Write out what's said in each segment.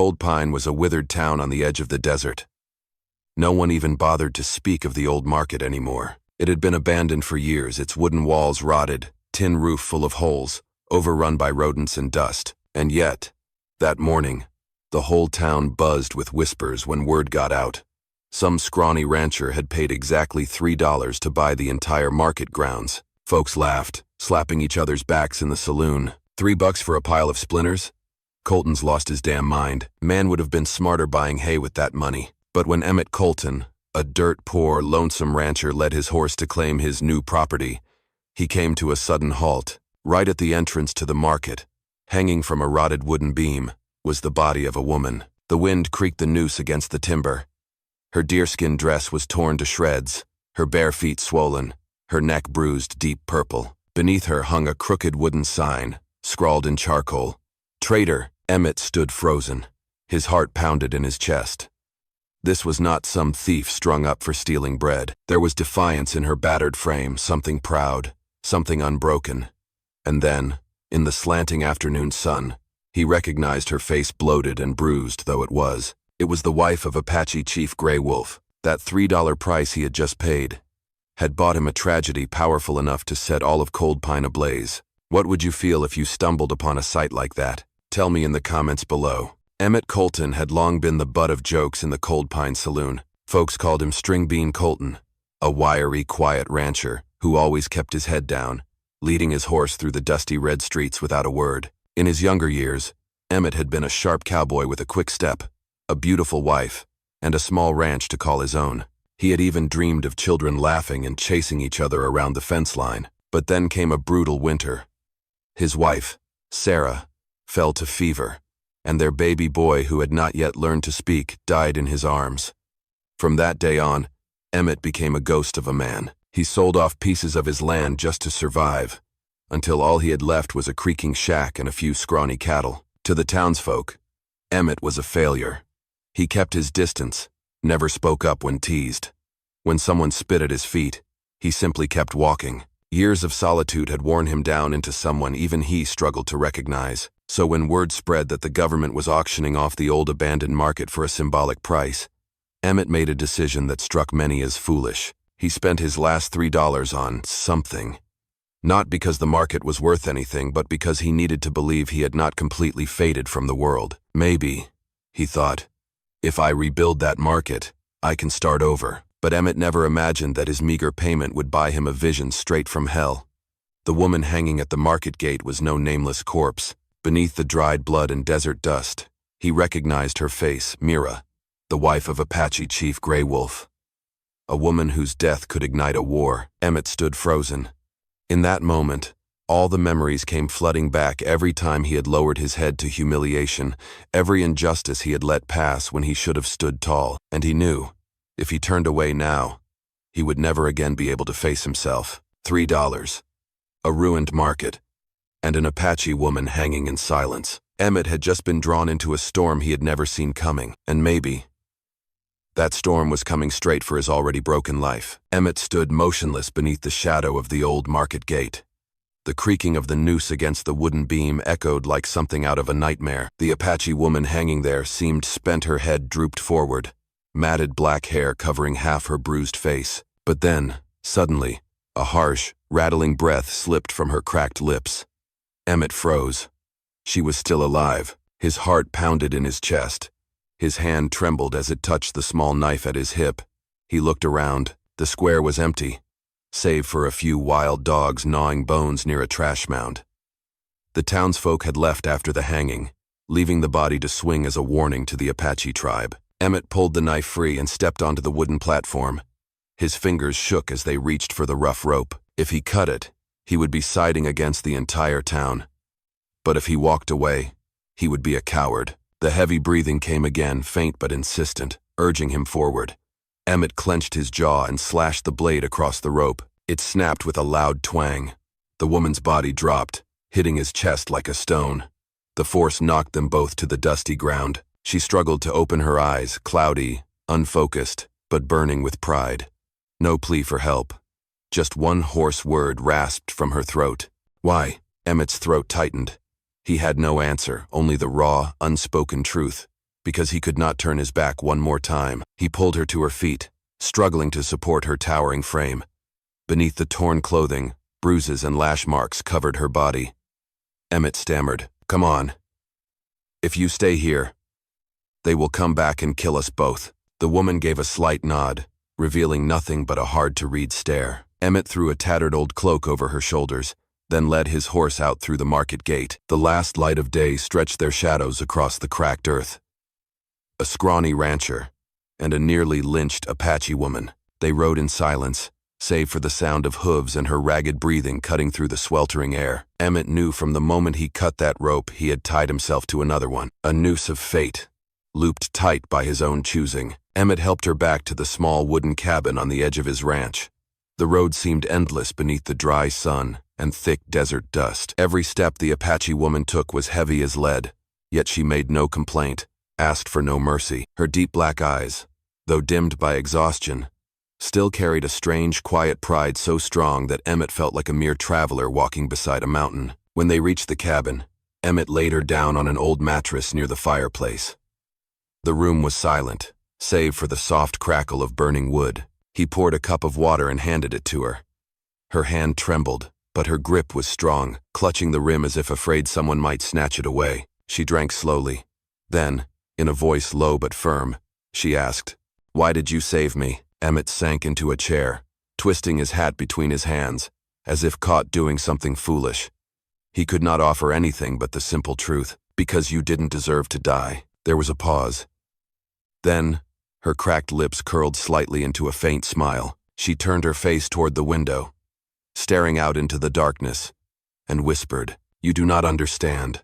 Cold Pine was a withered town on the edge of the desert. No one even bothered to speak of the old market anymore. It had been abandoned for years, its wooden walls rotted, tin roof full of holes, overrun by rodents and dust. And yet, that morning, the whole town buzzed with whispers when word got out. Some scrawny rancher had paid exactly $3 to buy the entire market grounds. Folks laughed, slapping each other's backs in the saloon. $3 for a pile of splinters? Colton's lost his damn mind. Man would have been smarter buying hay with that money. But when Emmett Colton, a dirt-poor, lonesome rancher, led his horse to claim his new property, he came to a sudden halt. Right at the entrance to the market, hanging from a rotted wooden beam, was the body of a woman. The wind creaked the noose against the timber. Her deerskin dress was torn to shreds, her bare feet swollen, her neck bruised deep purple. Beneath her hung a crooked wooden sign, scrawled in charcoal. "Traitor." Emmett stood frozen. His heart pounded in his chest. This was not some thief strung up for stealing bread. There was defiance in her battered frame, something proud, something unbroken. And then, in the slanting afternoon sun, he recognized her face, bloated and bruised though it was. It was the wife of Apache Chief Gray Wolf. That $3 price he had just paid had bought him a tragedy powerful enough to set all of Cold Pine ablaze. What would you feel if you stumbled upon a sight like that? Tell me in the comments below. Emmett Colton had long been the butt of jokes in the Cold Pine saloon. Folks called him String Bean Colton, a wiry, quiet rancher who always kept his head down, leading his horse through the dusty red streets without a word. In his younger years, Emmett had been a sharp cowboy with a quick step, a beautiful wife, and a small ranch to call his own. He had even dreamed of children laughing and chasing each other around the fence line. But then came a brutal winter. His wife, Sarah, fell to fever, and their baby boy, who had not yet learned to speak, died in his arms. From that day on, Emmett became a ghost of a man. He sold off pieces of his land just to survive, until all he had left was a creaking shack and a few scrawny cattle. To the townsfolk, Emmett was a failure. He kept his distance, never spoke up when teased. When someone spit at his feet, he simply kept walking. Years of solitude had worn him down into someone even he struggled to recognize. So when word spread that the government was auctioning off the old abandoned market for a symbolic price, Emmett made a decision that struck many as foolish. He spent his last $3 on something. Not because the market was worth anything, but because he needed to believe he had not completely faded from the world. Maybe, he thought, if I rebuild that market, I can start over. But Emmett never imagined that his meager payment would buy him a vision straight from hell. The woman hanging at the market gate was no nameless corpse. Beneath the dried blood and desert dust, he recognized her face, Mira, the wife of Apache Chief Gray Wolf. A woman whose death could ignite a war. Emmett stood frozen. In that moment, all the memories came flooding back. Every time he had lowered his head to humiliation, every injustice he had let pass when he should have stood tall. And he knew, if he turned away now, he would never again be able to face himself. $3. A ruined market, and an Apache woman hanging in silence. Emmett had just been drawn into a storm he had never seen coming, and maybe that storm was coming straight for his already broken life. Emmett stood motionless beneath the shadow of the old market gate. The creaking of the noose against the wooden beam echoed like something out of a nightmare. The Apache woman hanging there seemed spent, her head drooped forward, matted black hair covering half her bruised face. But then, suddenly, a harsh, rattling breath slipped from her cracked lips. Emmett froze. She was still alive. His heart pounded in his chest. His hand trembled as it touched the small knife at his hip. He looked around. The square was empty, save for a few wild dogs gnawing bones near a trash mound. The townsfolk had left after the hanging, leaving the body to swing as a warning to the Apache tribe. Emmett pulled the knife free and stepped onto the wooden platform. His fingers shook as they reached for the rough rope. If he cut it, he would be siding against the entire town. But if he walked away, he would be a coward. The heavy breathing came again, faint but insistent, urging him forward. Emmett clenched his jaw and slashed the blade across the rope. It snapped with a loud twang. The woman's body dropped, hitting his chest like a stone. The force knocked them both to the dusty ground. She struggled to open her eyes, cloudy, unfocused, but burning with pride. No plea for help. Just one hoarse word rasped from her throat. Why? Emmett's throat tightened. He had no answer, only the raw, unspoken truth. because he could not turn his back one more time. He pulled her to her feet, struggling to support her towering frame. Beneath the torn clothing, bruises and lash marks covered her body. Emmett stammered, "Come on. If you stay here, they will come back and kill us both." The woman gave a slight nod, revealing nothing but a hard-to-read stare. Emmett threw a tattered old cloak over her shoulders, then led his horse out through the market gate. The last light of day stretched their shadows across the cracked earth. A scrawny rancher and a nearly lynched Apache woman. They rode in silence, save for the sound of hooves and her ragged breathing cutting through the sweltering air. Emmett knew from the moment he cut that rope he had tied himself to another one, a noose of fate, looped tight by his own choosing. Emmett helped her back to the small wooden cabin on the edge of his ranch. The road seemed endless beneath the dry sun and thick desert dust. Every step the Apache woman took was heavy as lead, yet she made no complaint, asked for no mercy. Her deep black eyes, though dimmed by exhaustion, still carried a strange, quiet pride so strong that Emmett felt like a mere traveler walking beside a mountain. When they reached the cabin, Emmett laid her down on an old mattress near the fireplace. The room was silent, save for the soft crackle of burning wood. He poured a cup of water and handed it to her. Her hand trembled, but her grip was strong, clutching the rim as if afraid someone might snatch it away. She drank slowly. Then, in a voice low but firm, she asked, "Why did you save me?" Emmett sank into a chair, twisting his hat between his hands, as if caught doing something foolish. He could not offer anything but the simple truth, "Because you didn't deserve to die." There was a pause. Then, her cracked lips curled slightly into a faint smile. She turned her face toward the window, staring out into the darkness, and whispered, "You do not understand.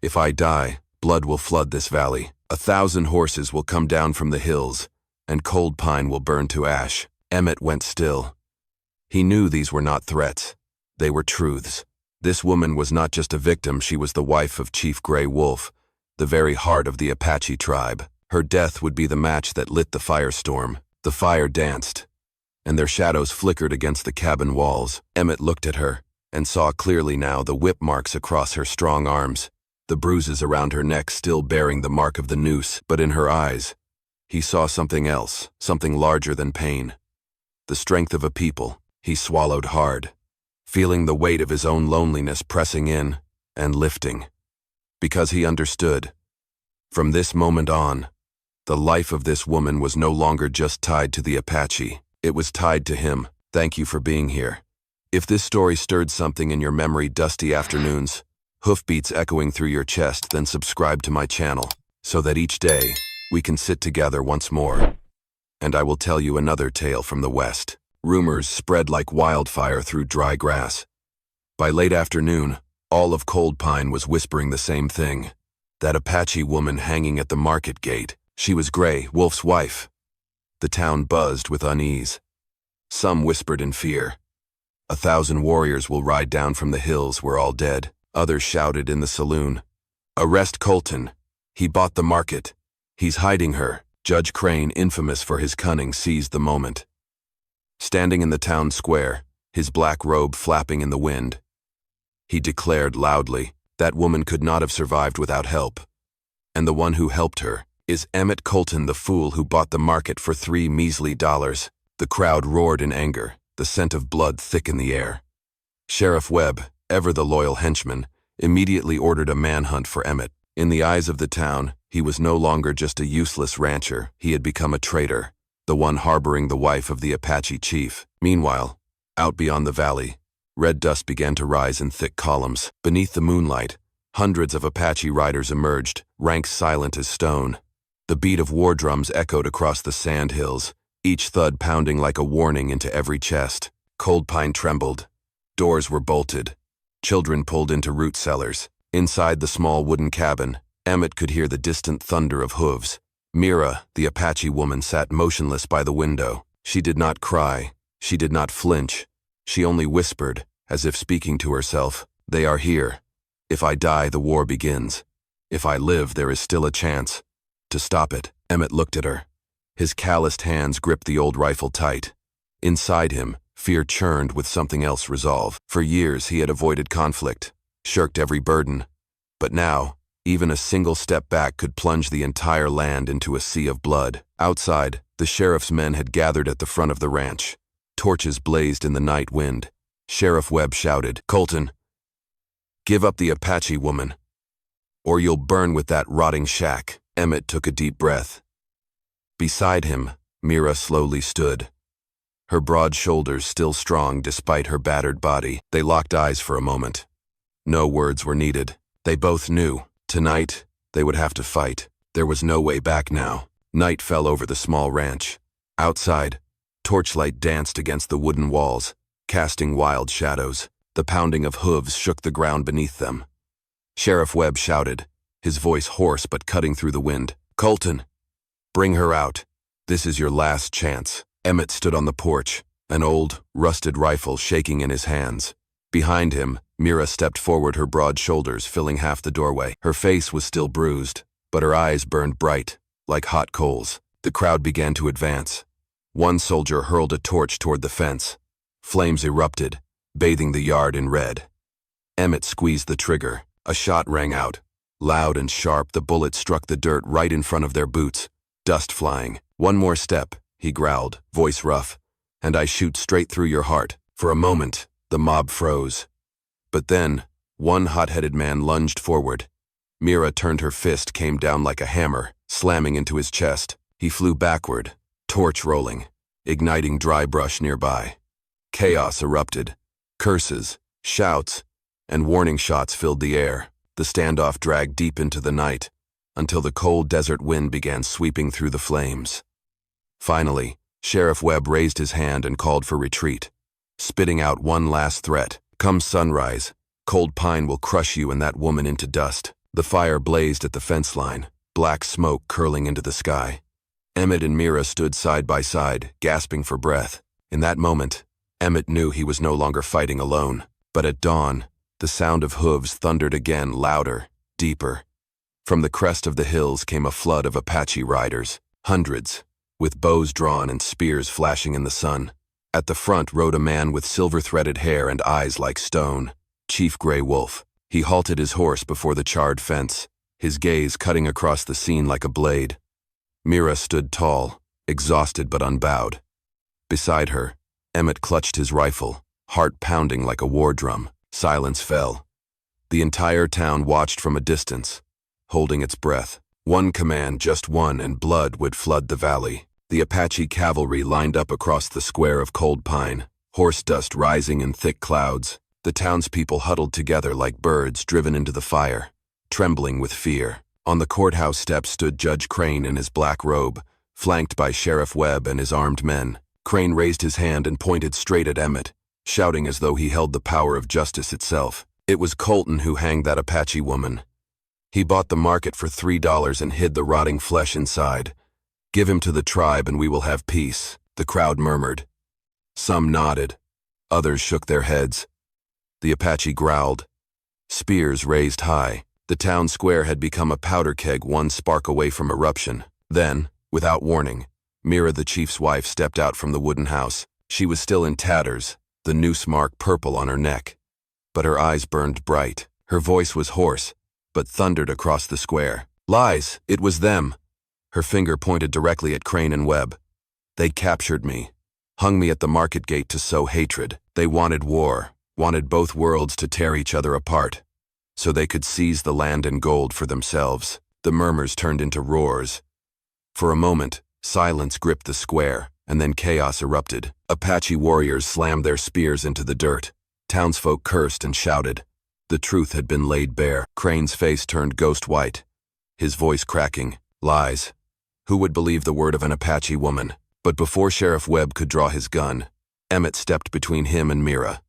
If I die, blood will flood this valley. 1,000 horses will come down from the hills, and Cold Pine will burn to ash." Emmett went still. He knew these were not threats. They were truths. This woman was not just a victim, she was the wife of Chief Gray Wolf, the very heart of the Apache tribe. Her death would be the match that lit the firestorm. The fire danced, and their shadows flickered against the cabin walls. Emmett looked at her, and saw clearly now the whip marks across her strong arms, the bruises around her neck still bearing the mark of the noose. But in her eyes, he saw something else, something larger than pain. The strength of a people. He swallowed hard, feeling the weight of his own loneliness pressing in and lifting. Because he understood. From this moment on, the life of this woman was no longer just tied to the Apache. It was tied to him. Thank you for being here. If this story stirred something in your memory, dusty afternoons, hoofbeats echoing through your chest, then subscribe to my channel, so that each day we can sit together once more. And I will tell you another tale from the West. Rumors spread like wildfire through dry grass. By late afternoon, all of Cold Pine was whispering the same thing. That Apache woman hanging at the market gate. She was Gray Wolf's wife. The town buzzed with unease. Some whispered in fear. 1,000 warriors will ride down from the hills, we're all dead. Others shouted in the saloon, "Arrest Colton. He bought the market. He's hiding her." Judge Crane, infamous for his cunning, seized the moment. Standing in the town square, his black robe flapping in the wind, he declared loudly, "That woman could not have survived without help. And the one who helped her is Emmett Colton, the fool who bought the market for $3 measly. The crowd roared in anger, the scent of blood thick in the air. Sheriff Webb, ever the loyal henchman, immediately ordered a manhunt for Emmett. In the eyes of the town, he was no longer just a useless rancher. He had become a traitor, the one harboring the wife of the Apache chief. Meanwhile, out beyond the valley, red dust began to rise in thick columns. Beneath the moonlight, hundreds of Apache riders emerged, ranks silent as stone. The beat of war drums echoed across the sand hills, each thud pounding like a warning into every chest. Cold Pine trembled. Doors were bolted. Children pulled into root cellars. Inside the small wooden cabin, Emmett could hear the distant thunder of hooves. Mira, the Apache woman, sat motionless by the window. She did not cry. She did not flinch. She only whispered, as if speaking to herself, "They are here. If I die, the war begins. If I live, there is still a chance to stop it." Emmett looked at her. His calloused hands gripped the old rifle tight. Inside him, fear churned with something else: resolve. For years he had avoided conflict, shirked every burden. But now, Even a single step back could plunge the entire land into a sea of blood. Outside, the sheriff's men had gathered at the front of the ranch. Torches blazed in the night wind. Sheriff Webb shouted, "Colton, give up the Apache woman, or you'll burn with that rotting shack." Emmett took a deep breath. Beside him, Mira slowly stood, her broad shoulders still strong despite her battered body. They locked eyes for a moment. No words were needed. They both knew. Tonight, they would have to fight. There was no way back now. Night fell over the small ranch. Outside, torchlight danced against the wooden walls, casting wild shadows. The pounding of hooves shook the ground beneath them. Sheriff Webb shouted, his voice hoarse but cutting through the wind. "Colton, bring her out. This is your last chance." Emmett stood on the porch, an old, rusted rifle shaking in his hands. Behind him, Mira stepped forward, her broad shoulders filling half the doorway. Her face was still bruised, but her eyes burned bright, like hot coals. The crowd began to advance. One soldier hurled a torch toward the fence. Flames erupted, bathing the yard in red. Emmett squeezed the trigger. A shot rang out. Loud and sharp, the bullet struck the dirt right in front of their boots, dust flying. "One more step," he growled, voice rough, "and I shoot straight through your heart." For a moment, the mob froze. But then, one hot-headed man lunged forward. Mira turned, her fist came down like a hammer, slamming into his chest. He flew backward, torch rolling, igniting dry brush nearby. Chaos erupted. Curses, shouts, and warning shots filled the air. The standoff dragged deep into the night, until the cold desert wind began sweeping through the flames. Finally, Sheriff Webb raised his hand and called for retreat, spitting out one last threat. "Come sunrise, Cold Pine will crush you and that woman into dust." The fire blazed at the fence line, black smoke curling into the sky. Emmett and Mira stood side by side, gasping for breath. In that moment, Emmett knew he was no longer fighting alone. But at dawn, the sound of hooves thundered again, louder, deeper. From the crest of the hills came a flood of Apache riders, hundreds, with bows drawn and spears flashing in the sun. At the front rode a man with silver-threaded hair and eyes like stone, Chief Gray Wolf. He halted his horse before the charred fence, his gaze cutting across the scene like a blade. Mira stood tall, exhausted but unbowed. Beside her, Emmett clutched his rifle, heart pounding like a war drum. Silence fell. The entire town watched from a distance, holding its breath. One command, just one, and blood would flood the valley. The Apache cavalry lined up across the square of Cold Pine, horse dust rising in thick clouds. The townspeople huddled together like birds driven into the fire, trembling with fear. On the courthouse steps stood Judge Crane in his black robe, flanked by Sheriff Webb and his armed men. Crane raised his hand and pointed straight at Emmett, shouting as though he held the power of justice itself. It was Colton who hanged that Apache woman. He bought the market for $3 and hid the rotting flesh inside. "Give him to the tribe and we will have peace," the crowd murmured. Some nodded. Others shook their heads. The Apache growled. Spears raised high. The town square had become a powder keg, one spark away from eruption. Then, without warning, Mira, the chief's wife, stepped out from the wooden house. She was still in tatters, the noose mark purple on her neck. But her eyes burned bright. Her voice was hoarse, but thundered across the square. "Lies! It was them!" Her finger pointed directly at Crane and Webb. "They captured me, hung me at the market gate to sow hatred. They wanted war, wanted both worlds to tear each other apart, so they could seize the land and gold for themselves." The murmurs turned into roars. For a moment, silence gripped the square, and then chaos erupted. Apache warriors slammed their spears into the dirt. Townsfolk cursed and shouted. The truth had been laid bare. Crane's face turned ghost white, his voice cracking. "Lies. Who would believe the word of an Apache woman?" But before Sheriff Webb could draw his gun, Emmett stepped between him and Mira.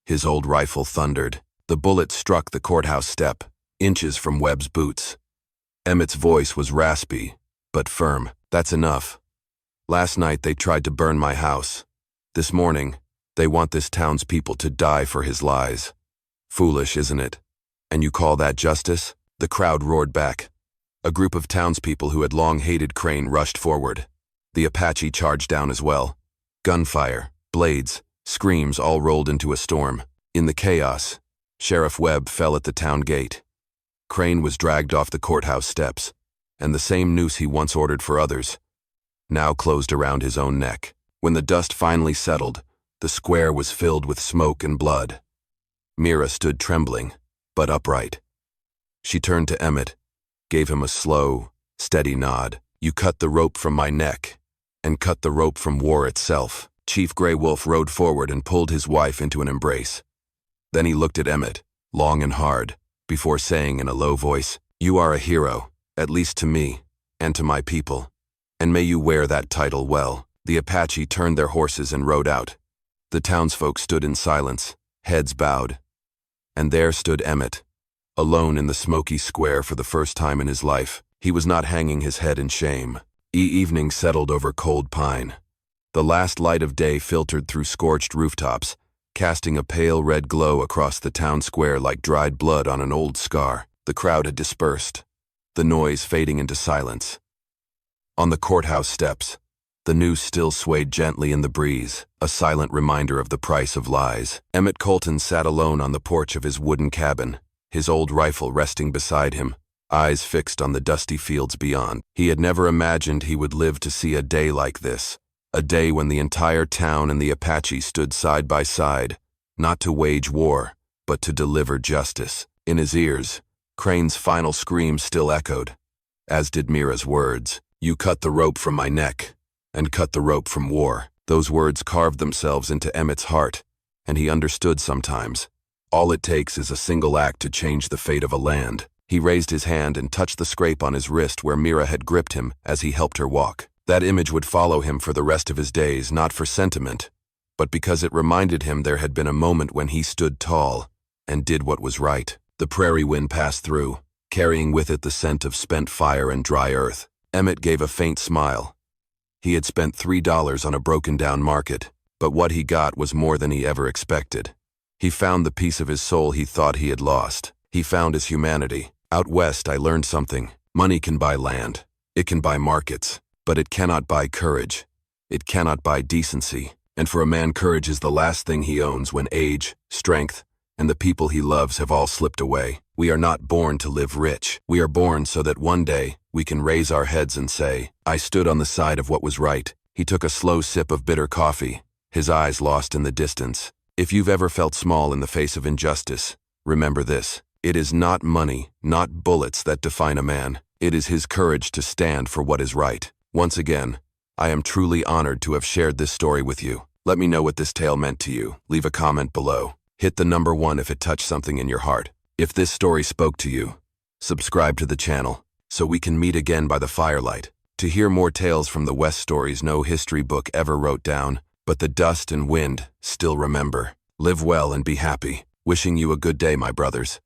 His old rifle thundered. The bullet struck the courthouse step, inches from Webb's boots. Emmett's voice was raspy, but firm. "That's enough. Last night they tried to burn my house. This morning, they want this town's people to die for his lies. Foolish, isn't it? And you call that justice?" The crowd roared back. A group of townspeople who had long hated Crane rushed forward. The Apache charged down as well. Gunfire, blades, screams all rolled into a storm. In the chaos, Sheriff Webb fell at the town gate. Crane was dragged off the courthouse steps, and the same noose he once ordered for others now closed around his own neck. When the dust finally settled, the square was filled with smoke and blood. Mira stood trembling, but upright. She turned to Emmett, gave him a slow, steady nod. "You cut the rope from my neck, and cut the rope from war itself." Chief Grey Wolf rode forward and pulled his wife into an embrace. Then he looked at Emmett, long and hard, before saying in a low voice, "You are a hero, at least to me, and to my people, and may you wear that title well." The Apache turned their horses and rode out. The townsfolk stood in silence, heads bowed. And there stood Emmett, alone in the smoky square for the first time in his life. He was not hanging his head in shame. Evening settled over Cold Pine. The last light of day filtered through scorched rooftops, casting a pale red glow across the town square like dried blood on an old scar. The crowd had dispersed, the noise fading into silence. On the courthouse steps, the noose still swayed gently in the breeze, a silent reminder of the price of lies. Emmett Colton sat alone on the porch of his wooden cabin, his old rifle resting beside him, eyes fixed on the dusty fields beyond. He had never imagined he would live to see a day like this, a day when the entire town and the Apache stood side by side, not to wage war, but to deliver justice. In his ears, Crane's final scream still echoed, as did Mira's words, "You cut the rope from my neck, and cut the rope from war." Those words carved themselves into Emmett's heart, and he understood sometimes. All it takes is a single act to change the fate of a land. He raised his hand and touched the scrape on his wrist where Mira had gripped him as he helped her walk. That image would follow him for the rest of his days, not for sentiment, but because it reminded him there had been a moment when he stood tall and did what was right. The prairie wind passed through, carrying with it the scent of spent fire and dry earth. Emmett gave a faint smile. He had spent $3 on a broken-down market, but what he got was more than he ever expected. He found the piece of his soul he thought he had lost. He found his humanity. Out west, I learned something. Money can buy land. It can buy markets. But it cannot buy courage. It cannot buy decency. And for a man, courage is the last thing he owns when age, strength, and the people he loves have all slipped away. We are not born to live rich. We are born so that one day we can raise our heads and say, "I stood on the side of what was right." He took a slow sip of bitter coffee, his eyes lost in the distance. If you've ever felt small in the face of injustice, remember this. It is not money, not bullets that define a man. It is his courage to stand for what is right. Once again, I am truly honored to have shared this story with you. Let me know what this tale meant to you. Leave a comment below. Hit the number 1 if it touched something in your heart. If this story spoke to you, subscribe to the channel so we can meet again by the firelight. To hear more tales from the West, stories no history book ever wrote down, but the dust and wind still remember. Live well and be happy. Wishing you a good day, my brothers.